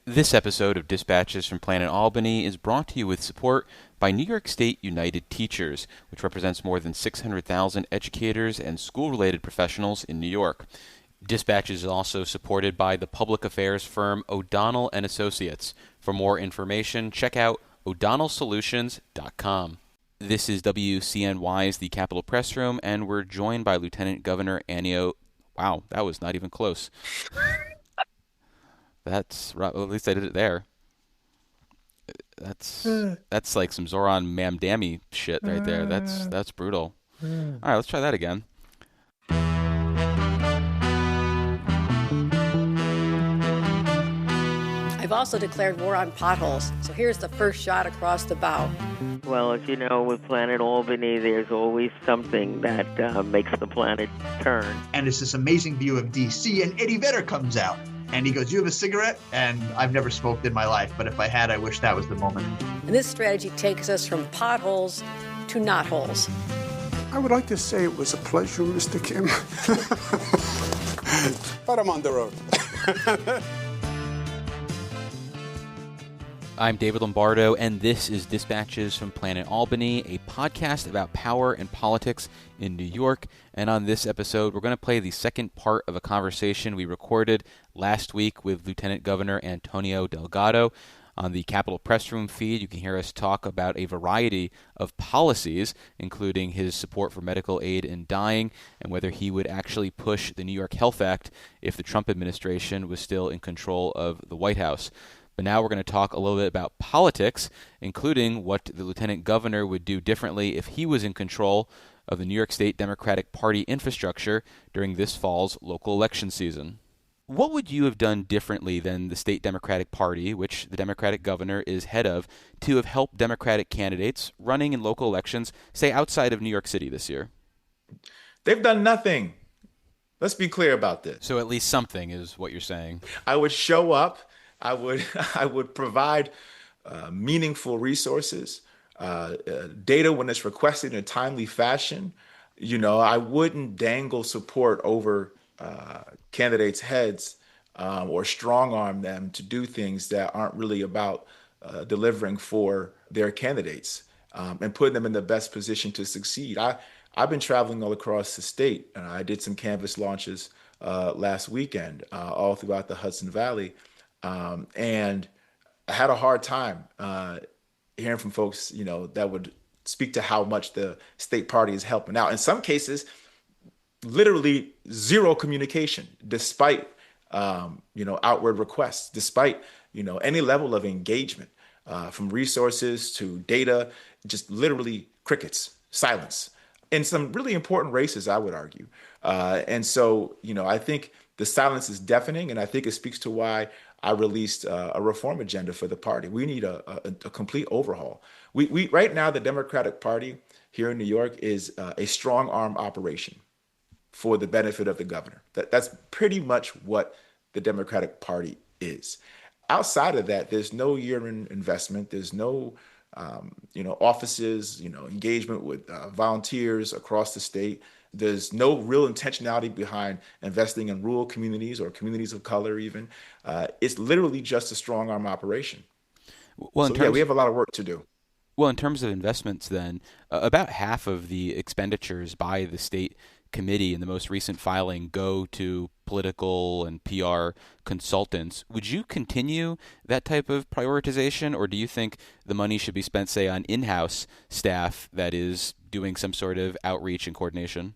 This episode of Dispatches from Planet Albany is brought to you with support by New York State United Teachers, which represents more than 600,000 educators and school-related professionals in New York. Dispatches is also supported by the public affairs firm O'Donnell and Associates. For more information, check out o'donnellsolutions.com. This is WCNY's The Capitol Press Room, and we're joined by Lieutenant Governor Antonio. Wow, that was not even close. That's right. Well, at least I did it there. That's like some Zoran Mamdami shit right there. That's brutal. All right, let's try that again. I've also declared war on potholes, so here's the first shot across the bow. Well, as you know, with Planet Albany, there's always something that makes the planet turn. And it's this amazing view of D.C., and Eddie Vedder comes out. And he goes, "You have a cigarette?" And I've never smoked in my life, but if I had, I wish that was the moment. And this strategy takes us from potholes to knotholes. I would like to say it was a pleasure, Mr. Kim. But I'm on the road. I'm David Lombardo, and this is Dispatches from Planet Albany, a podcast about power and politics in New York. And on this episode, we're going to play the second part of a conversation we recorded last week with Lieutenant Governor Antonio Delgado. On the Capitol Press Room feed, you can hear us talk about a variety of policies, including his support for medical aid in dying and whether he would actually push the New York Health Act if the Trump administration was still in control of the White House. But now we're going to talk a little bit about politics, including what the lieutenant governor would do differently if he was in control of the New York State Democratic Party infrastructure during this fall's local election season. What would you have done differently than the State Democratic Party, which the Democratic governor is head of, to have helped Democratic candidates running in local elections, say outside of New York City this year? They've done nothing. Let's be clear about this. So at least something is what you're saying. I would show up. I would provide meaningful resources, data when it's requested in a timely fashion. You know, I wouldn't dangle support over candidates' heads or strong arm them to do things that aren't really about delivering for their candidates and putting them in the best position to succeed. I've been traveling all across the state, and I did some canvas launches last weekend all throughout the Hudson Valley. And I had a hard time hearing from folks, you know, that would speak to how much the state party is helping out. In some cases, literally zero communication, despite, outward requests, despite, any level of engagement, from resources to data, just literally crickets, silence. In some really important races, I would argue. And so, I think the silence is deafening, and I think it speaks to why I released a reform agenda for the party. We need a complete overhaul. We right now, the Democratic Party here in New York is a strong arm operation for the benefit of the governor. That's pretty much what the Democratic Party is. Outside of that, there's no year-end investment. There's no offices, engagement with volunteers across the state. There's no real intentionality behind investing in rural communities or communities of color even. It's literally just a strong arm operation. Well, we have a lot of work to do. Well, in terms of investments then, about half of the expenditures by the state committee in the most recent filing go to political and PR consultants. Would you continue that type of prioritization, or do you think the money should be spent, say, on in-house staff that is doing some sort of outreach and coordination?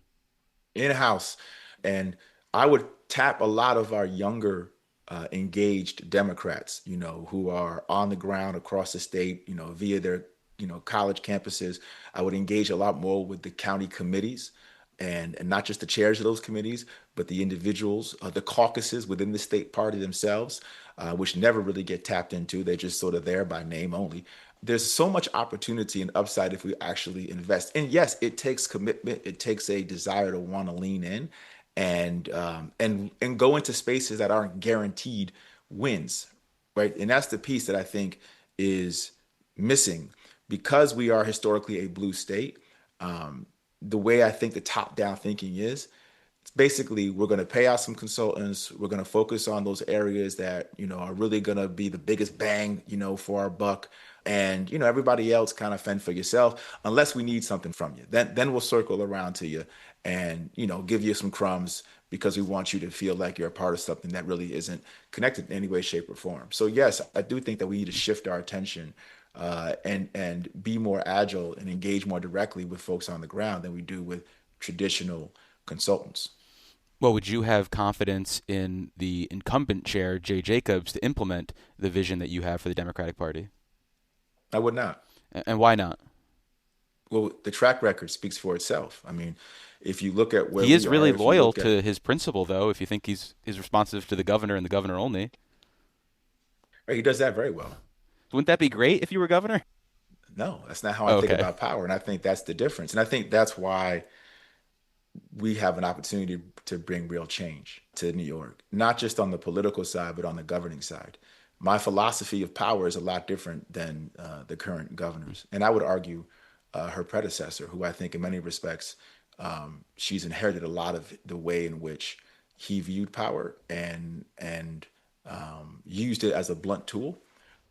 In-house. And I would tap a lot of our younger engaged Democrats, who are on the ground across the state, via their, college campuses. I would engage a lot more with the county committees and not just the chairs of those committees, but the individuals, the caucuses within the state party themselves, which never really get tapped into. They're just sort of there by name only. There's so much opportunity and upside if we actually invest. And yes, it takes commitment. It takes a desire to want to lean in and go into spaces that aren't guaranteed wins, right? And that's the piece that I think is missing because we are historically a blue state. The way I think the top-down thinking is, basically, we're going to pay out some consultants. We're going to focus on those areas that, are really going to be the biggest bang, for our buck. And, everybody else kind of fend for yourself unless we need something from you. Then we'll circle around to you and, give you some crumbs because we want you to feel like you're a part of something that really isn't connected in any way, shape, or form. So, yes, I do think that we need to shift our attention and be more agile and engage more directly with folks on the ground than we do with traditional consultants. Well, would you have confidence in the incumbent chair, Jay Jacobs, to implement the vision that you have for the Democratic Party? I would not. And why not? Well, the track record speaks for itself. I mean, if you look at where he is really loyal to his principle, though. If you think he's responsive to the governor and the governor only, he does that very well. Wouldn't that be great if you were governor? No, that's not how I think about power, and I think that's the difference. And I think that's why we have an opportunity to bring real change to New York, not just on the political side, but on the governing side. My philosophy of power is a lot different than the current governor's. And I would argue her predecessor, who I think in many respects, she's inherited a lot of the way in which he viewed power and used it as a blunt tool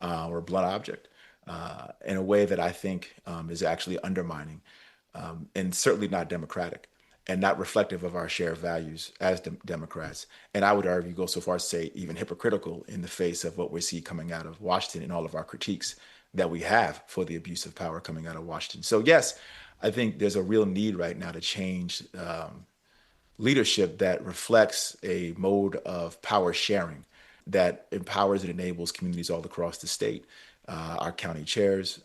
or a blunt object in a way that I think is actually undermining and certainly not democratic and not reflective of our shared values as Democrats. And I would argue, go so far as to say even hypocritical in the face of what we see coming out of Washington and all of our critiques that we have for the abuse of power coming out of Washington. So yes, I think there's a real need right now to change leadership that reflects a mode of power sharing that empowers and enables communities all across the state, our county chairs,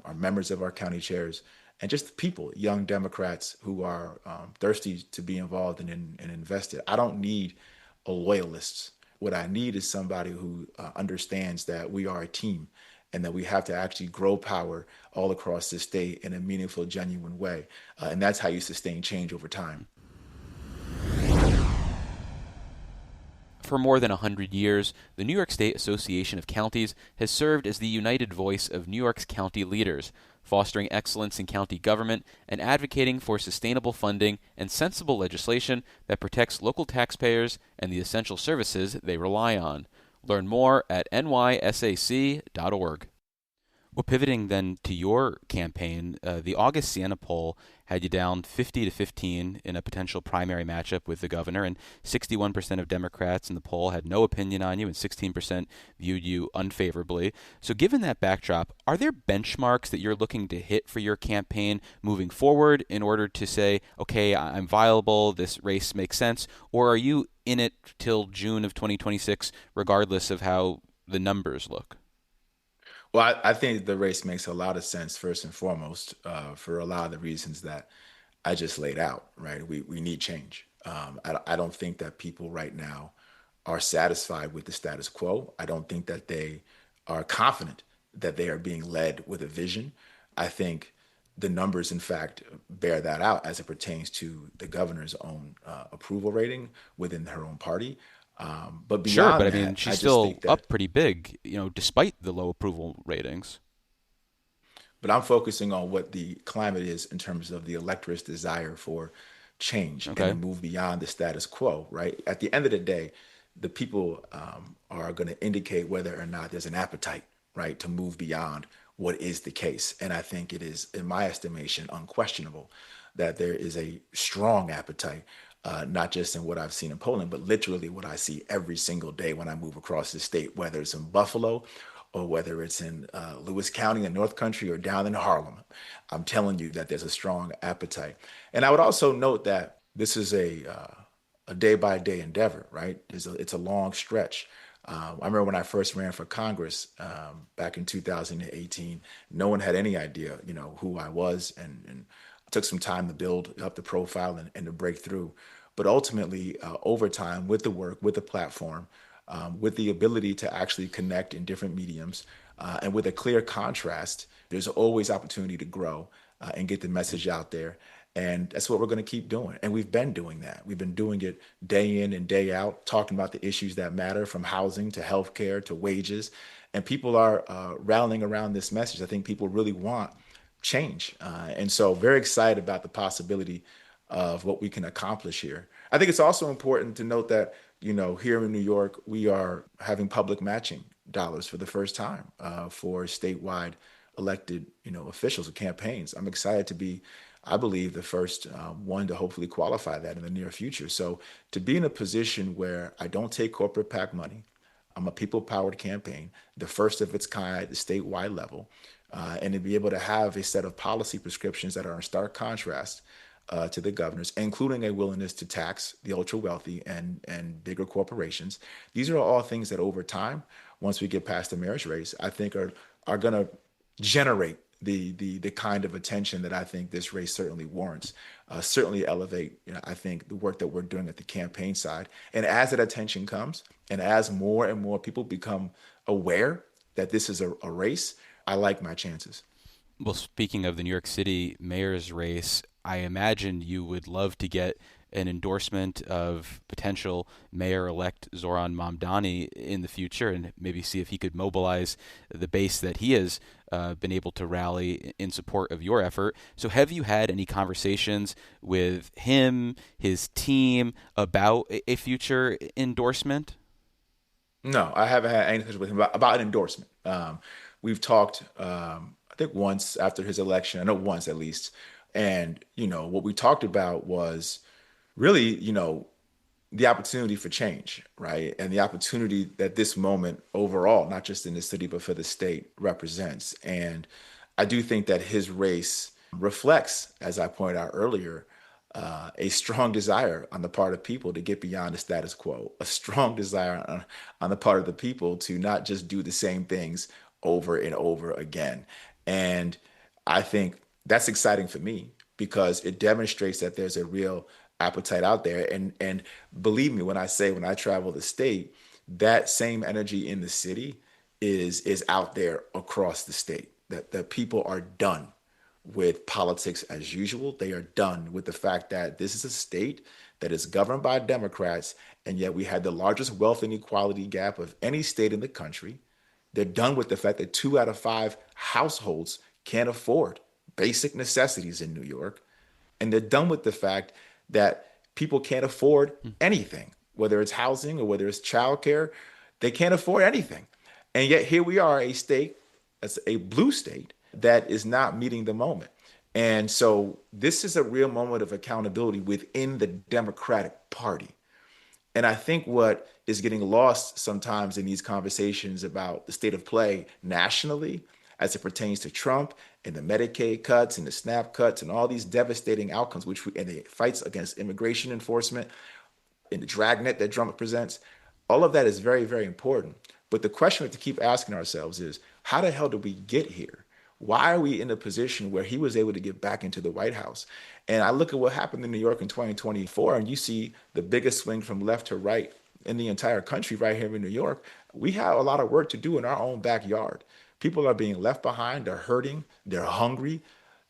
our members of our county chairs, and just people, young Democrats who are thirsty to be involved and invested. I don't need a loyalist. What I need is somebody who understands that we are a team and that we have to actually grow power all across the state in a meaningful, genuine way. And that's how you sustain change over time. For more than 100 years, the New York State Association of Counties has served as the united voice of New York's county leaders, fostering excellence in county government and advocating for sustainable funding and sensible legislation that protects local taxpayers and the essential services they rely on. Learn more at nysac.org. Well, pivoting then to your campaign, the August Siena poll had you down 50-15 in a potential primary matchup with the governor, and 61% of Democrats in the poll had no opinion on you, and 16% viewed you unfavorably. So given that backdrop, are there benchmarks that you're looking to hit for your campaign moving forward in order to say, okay, I'm viable, this race makes sense, or are you in it till June of 2026, regardless of how the numbers look? Well, I think the race makes a lot of sense, first and foremost, for a lot of the reasons that I just laid out, right? We need change. I don't think that people right now are satisfied with the status quo. I don't think that they are confident that they are being led with a vision. I think the numbers, in fact, bear that out as it pertains to the governor's own approval rating within her own party. But beyond I that, mean, she's still up pretty big, despite the low approval ratings. But I'm focusing on what the climate is in terms of the electorate's desire for change and to move beyond the status quo, right? At the end of the day, the people are going to indicate whether or not there's an appetite, right, to move beyond what is the case. And I think it is, in my estimation, unquestionable that there is a strong appetite, not just in what I've seen in Poland, but literally what I see every single day when I move across the state, whether it's in Buffalo or whether it's in Lewis County in North Country or down in Harlem. I'm telling you that there's a strong appetite. And I would also note that this is a day-by-day endeavor, right? It's a long stretch. I remember when I first ran for Congress back in 2018, no one had any idea, who I was, and it took some time to build up the profile and to break through. But ultimately, over time, with the work, with the platform, with the ability to actually connect in different mediums, and with a clear contrast, there's always opportunity to grow and get the message out there. And that's what we're going to keep doing. And we've been doing that. We've been doing it day in and day out, talking about the issues that matter, from housing to healthcare to wages. And people are rallying around this message. I think people really want change. And so very excited about the possibility of what we can accomplish here. I think it's also important to note that, here in New York, we are having public matching dollars for the first time for statewide elected, officials and campaigns. I'm excited to be, I believe, the first one to hopefully qualify that in the near future. So to be in a position where I don't take corporate PAC money, I'm a people-powered campaign, the first of its kind at the statewide level, and to be able to have a set of policy prescriptions that are in stark contrast to the governor's, including a willingness to tax the ultra wealthy and bigger corporations. These are all things that over time, once we get past the mayor's race, I think are going to generate the kind of attention that I think this race certainly warrants. Certainly elevate, I think, the work that we're doing at the campaign side. And as that attention comes, and as more and more people become aware that this is a race, I like my chances. Well, speaking of the New York City mayor's race, I imagine you would love to get an endorsement of potential mayor-elect Zoran Mamdani in the future, and maybe see if he could mobilize the base that he has been able to rally in support of your effort. So have you had any conversations with him, his team, about a future endorsement? No, I haven't had anything with him about an endorsement. We've talked, I think once after his election, I know once at least. And, what we talked about was really, the opportunity for change, right? And the opportunity that this moment overall, not just in the city, but for the state represents. And I do think that his race reflects, as I pointed out earlier, a strong desire on the part of people to get beyond the status quo, a strong desire on the part of the people to not just do the same things over and over again. And I think that's exciting for me because it demonstrates that there's a real appetite out there. And believe me when I travel the state, that same energy in the city is out there across the state. That people are done with politics as usual. They are done with the fact that this is a state that is governed by Democrats, and yet we had the largest wealth inequality gap of any state in the country. They're done with the fact that 2 out of 5 households can't afford basic necessities in New York. And they're done with the fact that people can't afford anything, whether it's housing or whether it's childcare. They can't afford anything. And yet here we are, a state that's a blue state that is not meeting the moment. And so this is a real moment of accountability within the Democratic Party. And I think what is getting lost sometimes in these conversations about the state of play nationally as it pertains to Trump and the Medicaid cuts and the SNAP cuts and all these devastating outcomes, and the fights against immigration enforcement and the dragnet that Trump presents, all of that is very, very important. But the question we have to keep asking ourselves is, how the hell did we get here? Why are we in a position where he was able to get back into the White House? And I look at what happened in New York in 2024, and you see the biggest swing from left to right in the entire country right here in New York. We have a lot of work to do in our own backyard. People are being left behind. They're hurting. They're hungry.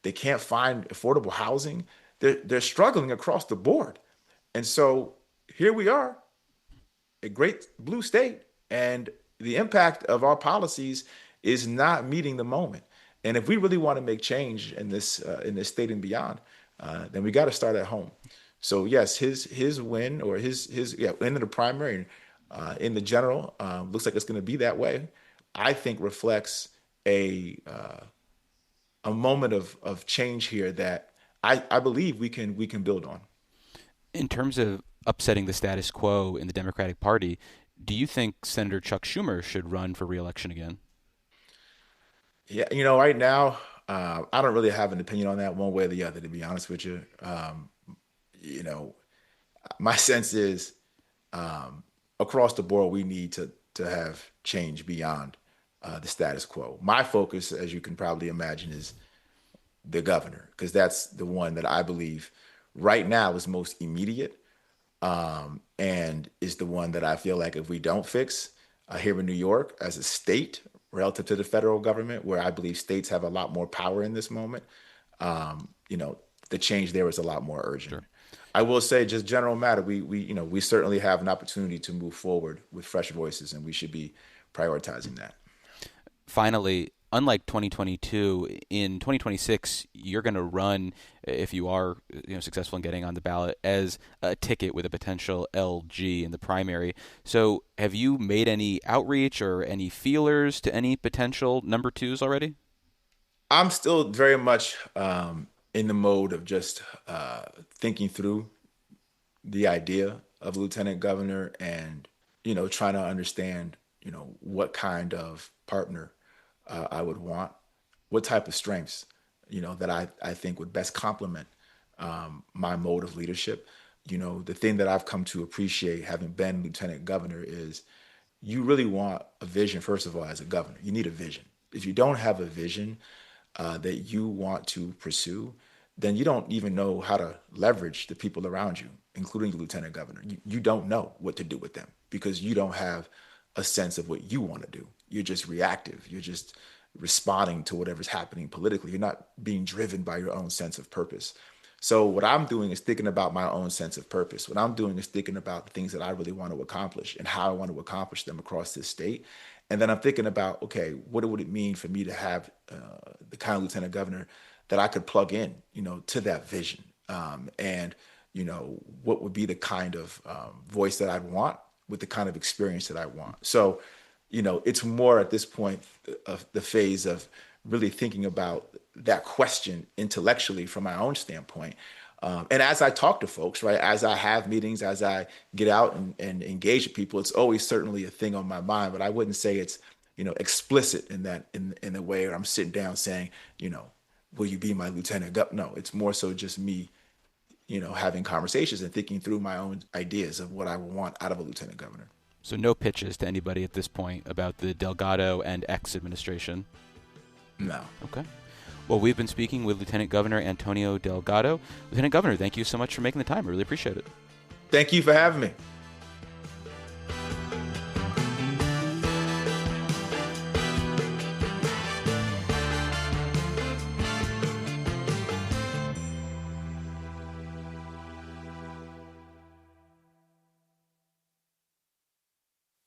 They can't find affordable housing. They're struggling across the board. And so here we are, a great blue state, and the impact of our policies is not meeting the moment. And if we really want to make change in this state and beyond, then we got to start at home. So yes, his win or his win in the primary, in the general, looks like it's going to be that way. I think reflects a moment of change here that I believe we can build on. In terms of upsetting the status quo in the Democratic Party, do you think Senator Chuck Schumer should run for re-election again? Yeah, right now, I don't really have an opinion on that one way or the other, to be honest with you. My sense is across the board, we need to have change beyond the status quo. My focus, as you can probably imagine, is the governor, because that's the one that I believe right now is most immediate, and is the one that I feel like if we don't fix here in New York as a state relative to the federal government, where I believe states have a lot more power in this moment, the change there is a lot more urgent. Sure. I will say, just general matter, we certainly have an opportunity to move forward with fresh voices, and we should be prioritizing that. Finally, unlike 2022, in 2026, you're going to run, if you are successful in getting on the ballot, as a ticket with a potential LG in the primary. So have you made any outreach or any feelers to any potential number twos already? I'm still very much in the mode of just thinking through the idea of lieutenant governor and, trying to understand, what kind of partner I would want, what type of strengths, that I think would best complement my mode of leadership. The thing that I've come to appreciate having been lieutenant governor is you really want a vision, first of all, as a governor. You need a vision. If you don't have a vision that you want to pursue, then you don't even know how to leverage the people around you, including the lieutenant governor. You don't know what to do with them because you don't have a sense of what you want to do. You're just reactive. You're just responding to whatever's happening politically. You're not being driven by your own sense of purpose. So what I'm doing is thinking about my own sense of purpose. What I'm doing is thinking about the things that I really want to accomplish and how I want to accomplish them across this state. And then I'm thinking about, okay, what would it mean for me to have the kind of lieutenant governor that I could plug in, to that vision? And what would be the kind of voice that I'd want with the kind of experience that I want? So, it's more at this point of the phase of really thinking about that question intellectually from my own standpoint. And as I talk to folks, right, as I have meetings, as I get out and engage with people, it's always certainly a thing on my mind, but I wouldn't say it's, explicit in that, in a way where I'm sitting down saying, will you be my lieutenant governor? No, it's more so just me, having conversations and thinking through my own ideas of what I would want out of a lieutenant governor. So no pitches to anybody at this point about the Delgado and X administration? No. Okay. Well, we've been speaking with Lieutenant Governor Antonio Delgado. Lieutenant Governor, thank you so much for making the time. I really appreciate it. Thank you for having me.